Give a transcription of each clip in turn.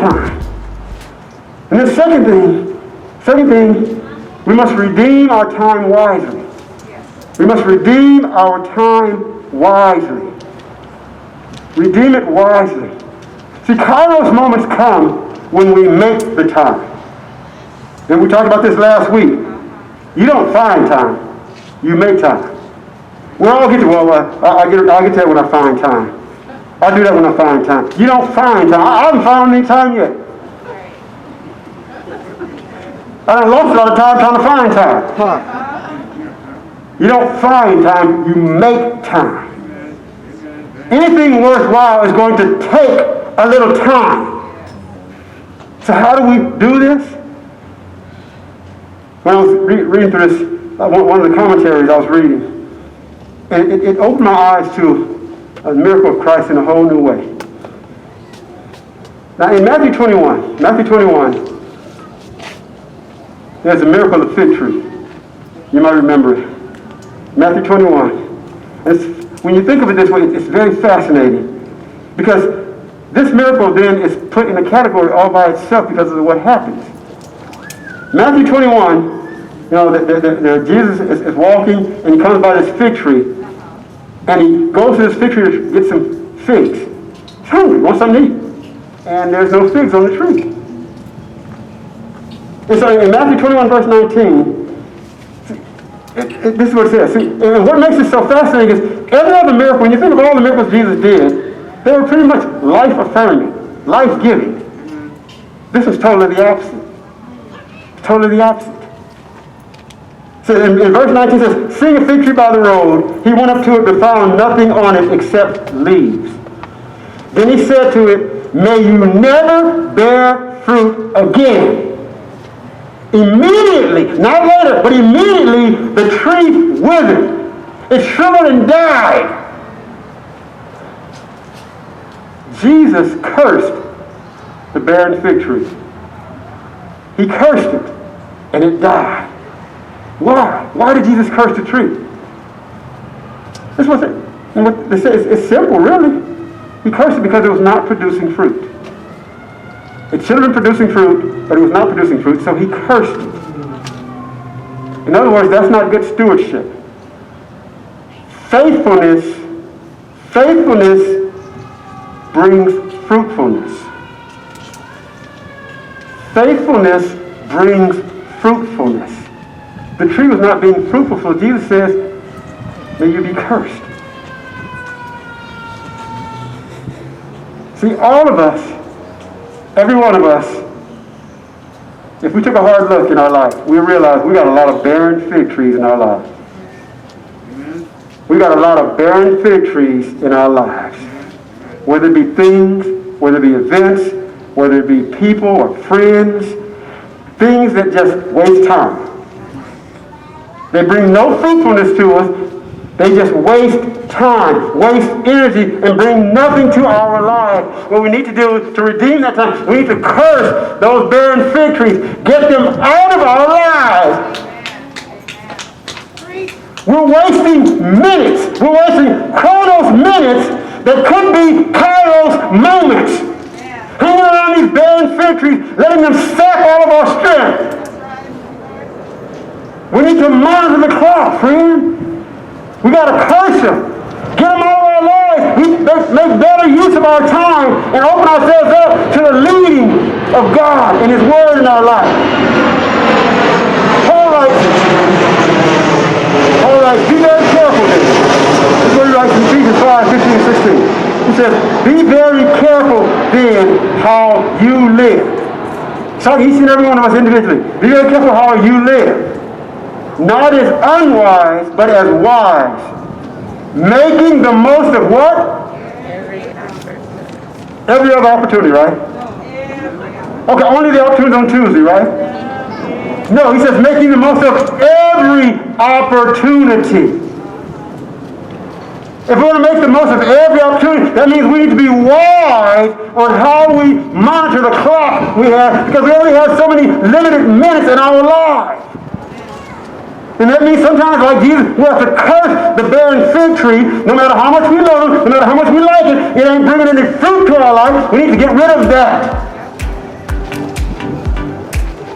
time. And the second thing, we must redeem our time wisely. We must redeem our time wisely. Redeem it wisely. See, Kairos moments come when we make the time. And we talked about this last week. You don't find time. You make time. We'll all get to, I'll get to that when I find time. I'll do that when I find time. You don't find time. I haven't found any time yet. I done lost a lot of time trying to find time. You don't find time, you make time. Anything worthwhile is going to take a little time. So how do we do this? When I was reading through this, one of the commentaries I was reading, and it opened my eyes to a miracle of Christ in a whole new way. Now in Matthew 21, there's a miracle of the fig tree. You might remember it. Matthew 21. When you think of it this way, it's very fascinating. Because this miracle then is put in a category all by itself because of what happens. Matthew 21, Jesus is walking and he comes by this fig tree. And he goes to this fig tree to get some figs. He's hungry, wants something to eat. And there's no figs on the tree. And so in Matthew 21, verse 19, this is what it says. See, and what makes it so fascinating is every other miracle, when you think of all the miracles Jesus did, they were pretty much life-affirming, life-giving. This is totally the opposite. Totally the opposite. So in verse 19 it says, seeing a fig tree by the road, he went up to it but found nothing on it except leaves. Then he said to it, may you never bear fruit again. Immediately, not later, but immediately the tree withered. It shriveled and died. Jesus cursed the barren fig tree. He cursed it, and it died. Why? Why did Jesus curse the tree? This was what they say. It's simple, really. He cursed it because it was not producing fruit. It should have been producing fruit, but it was not producing fruit, so he cursed it. In other words, that's not good stewardship. Faithfulness brings fruitfulness. Faithfulness brings fruitfulness. The tree was not being fruitful, so Jesus says, may you be cursed. See, all of us, every one of us, if we took a hard look in our life, we realize we got a lot of barren fig trees in our lives. We got a lot of barren fig trees in our lives. Whether it be things, whether it be events, whether it be people or friends, things that just waste time. They bring no fruitfulness to us. They just waste time, waste energy, and bring nothing to our lives. What we need to do to redeem that time, we need to curse those barren fig trees. Get them out of our lives. We're wasting minutes. We're wasting Chronos minutes that could be Kairos moments. Hanging around these barren fig trees, letting them sap all of our strength. We need to monitor the clock, friend. We got to curse them. Get them out of our lives. We make better use of our time and open ourselves up to the leading of God and His Word in our life. All right, be very careful then. This is what he writes in Ephesians 5, 15 and 16. He says, be very careful then how you live. So each and every one of us individually, be very careful how you live. Not as unwise, but as wise. Making the most of what? Every other opportunity, right? Okay, only the opportunities on Tuesday, right? No, he says making the most of every opportunity. If we want to make the most of every opportunity, that means we need to be wise on how we monitor the clock we have, because we only have so many limited minutes in our lives. And that means sometimes, like Jesus, we have to curse the barren fig tree. No matter how much we love it, no matter how much we like it, it ain't bringing any fruit to our life. We need to get rid of that.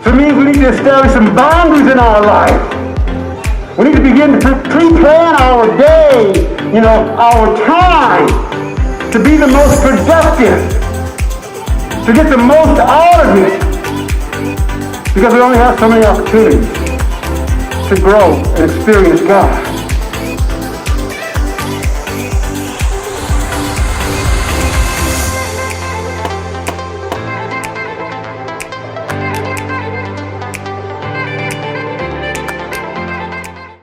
So it means we need to establish some boundaries in our life. We need to begin to pre-plan our day, our time, to be the most productive, to get the most out of it, because we only have so many opportunities to grow and experience God.